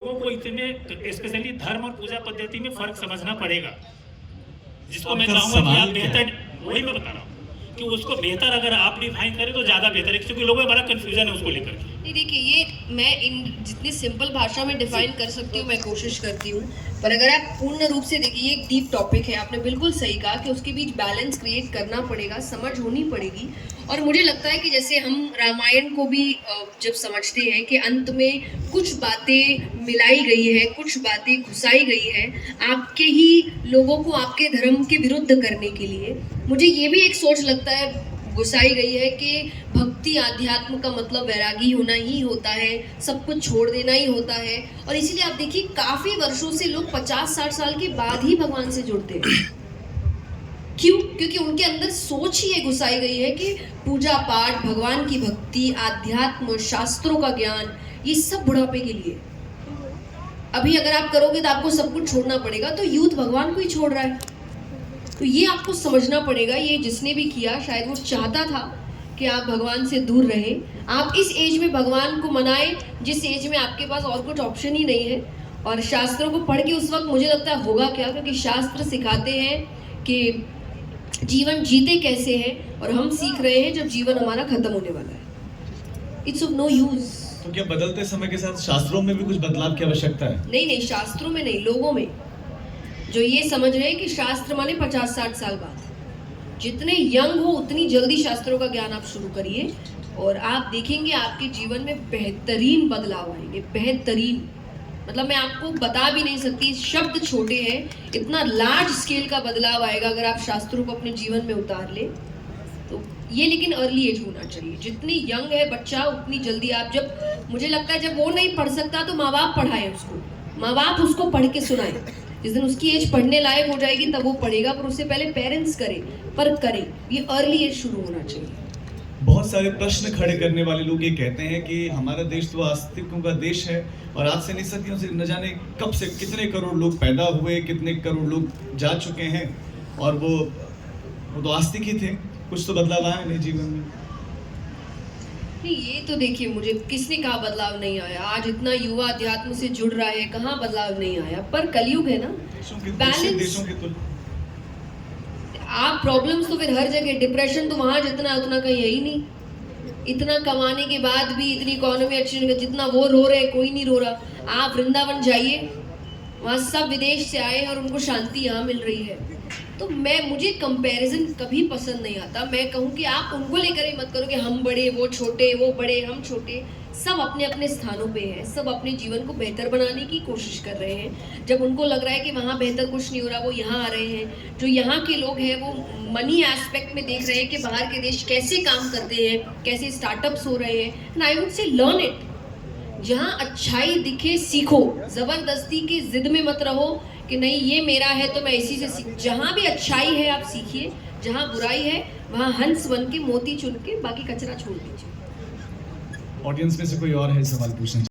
लोगों को इतने स्पेशली धर्म और पूजा पद्धति में फर्क समझना पड़ेगा, जिसको मैं चाहूंगा कि आप बेहतर, वही मैं बता रहा हूँ कि उसको बेहतर अगर आप डिफाइन करें तो ज्यादा बेहतर है, क्योंकि लोगों में बड़ा कंफ्यूजन है उसको लेकर। नहीं देखिए, ये मैं इन जितनी सिंपल भाषा में डिफाइन कर सकती हूँ मैं कोशिश करती हूँ, पर अगर आप पूर्ण रूप से देखिए, ये एक डीप टॉपिक है। आपने बिल्कुल सही कहा कि उसके बीच बैलेंस क्रिएट करना पड़ेगा, समझ होनी पड़ेगी। और मुझे लगता है कि जैसे हम रामायण को भी जब समझते हैं कि अंत में कुछ बातें मिलाई गई है, कुछ बातें घुसाई गई है आपके ही लोगों को आपके धर्म के विरुद्ध करने के लिए, मुझे ये भी एक सोच लगता है घुसाई गई है कि भक्ति आध्यात्म का मतलब वैरागी होना ही होता है, सब कुछ छोड़ देना ही होता है। और इसीलिए आप देखिए, काफी वर्षों से लोग 50-60 साल के बाद ही भगवान से जुड़ते हैं। क्यों? क्योंकि उनके अंदर सोच ही ये घुसाई गई है कि पूजा पाठ, भगवान की भक्ति, आध्यात्म, शास्त्रों का ज्ञान, ये सब बुढ़ापे के लिए। अभी अगर आप करोगे तो आपको सब कुछ छोड़ना पड़ेगा, तो यूथ भगवान को ही छोड़ रहा है। तो ये आपको समझना पड़ेगा। ये जिसने भी किया शायद वो चाहता था कि आप भगवान से दूर रहें। आप इस एज में भगवान को मनाएं जिस एज में आपके पास और कुछ ऑप्शन ही नहीं है। और शास्त्रों को पढ़ के उस वक्त मुझे लगता है होगा क्या, क्योंकि शास्त्र सिखाते हैं कि जीवन जीते कैसे हैं, और हम सीख रहे हैं जब जीवन हमारा खत्म होने वाला है। It's of no use. तो क्या बदलते समय के साथ शास्त्रों में भी कुछ बदलाव की आवश्यकता है? नहीं, शास्त्रों में नहीं, लोगों में जो ये समझ रहे हैं कि शास्त्र माने 50-60 साल बाद। जितने यंग हो उतनी जल्दी शास्त्रों का ज्ञान आप शुरू करिए, और आप देखेंगे आपके जीवन में बेहतरीन बदलाव आएंगे। बेहतरीन मतलब मैं आपको बता भी नहीं सकती, शब्द छोटे हैं, इतना लार्ज स्केल का बदलाव आएगा अगर आप शास्त्रों को अपने जीवन में उतार ले तो। ये लेकिन अर्ली एज होना चाहिए। जितनी यंग है बच्चा उतनी जल्दी आप, जब मुझे लगता है जब वो नहीं पढ़ सकता तो माँ बाप पढ़ाए उसको, माँ बाप उसको पढ़ के सुनाए। जिस दिन उसकी एज पढ़ने लायक हो जाएगी तब वो पढ़ेगा, पर उससे पहले पेरेंट्स करें, पर करें। ये अर्ली एज शुरू होना चाहिए। बहुत सारे प्रश्न खड़े करने वाले लोग ये कहते हैं कि हमारा देश तो आस्तिकों का देश है, और आज से नहीं सदियों से न जाने कब से कितने करोड़ लोग पैदा हुए, कितने करोड़ लोग जा चुके हैं, और वो तो आस्तिक ही थे। कुछ तो बदलाव आया नहीं जीवन में? नहीं, ये तो देखिए, मुझे किसने कहा बदलाव नहीं आया। आज इतना युवा अध्यात्म से जुड़ रहा है, कहाँ बदलाव नहीं आया। पर कलयुग है ना, बैलेंस। आप प्रॉब्लम्स तो फिर हर जगह, डिप्रेशन तो वहां जितना है उतना कहीं है ही नहीं। इतना कमाने के बाद भी इतनी इकोनॉमी अच्छी नहीं, जितना वो रो रहे कोई नहीं रो रहा। आप वृंदावन जाइए, वहाँ सब विदेश से आए और उनको शांति यहाँ मिल रही है। तो मुझे कंपैरिजन कभी पसंद नहीं आता। मैं कहूँ कि आप उनको लेकर ही मत करो कि हम बड़े वो छोटे, वो बड़े हम छोटे। सब अपने अपने स्थानों पे हैं, सब अपने जीवन को बेहतर बनाने की कोशिश कर रहे हैं। जब उनको लग रहा है कि वहाँ बेहतर कुछ नहीं हो रहा, वो यहाँ आ रहे हैं। जो यहाँ के लोग हैं वो मनी एस्पेक्ट में देख रहे हैं कि बाहर के देश कैसे काम करते हैं, कैसे स्टार्टअप्स हो रहे हैं। And I would say learn it. जहाँ अच्छाई दिखे सीखो, जबरदस्ती की जिद में मत रहो कि नहीं ये मेरा है तो मैं इसी से सीख। जहाँ भी अच्छाई है आप सीखिए, जहाँ बुराई है वहाँ हंस बन के मोती चुन के बाकी कचरा छोड़ दीजिए। ऑडियंस में से कोई और है सवाल पूछना?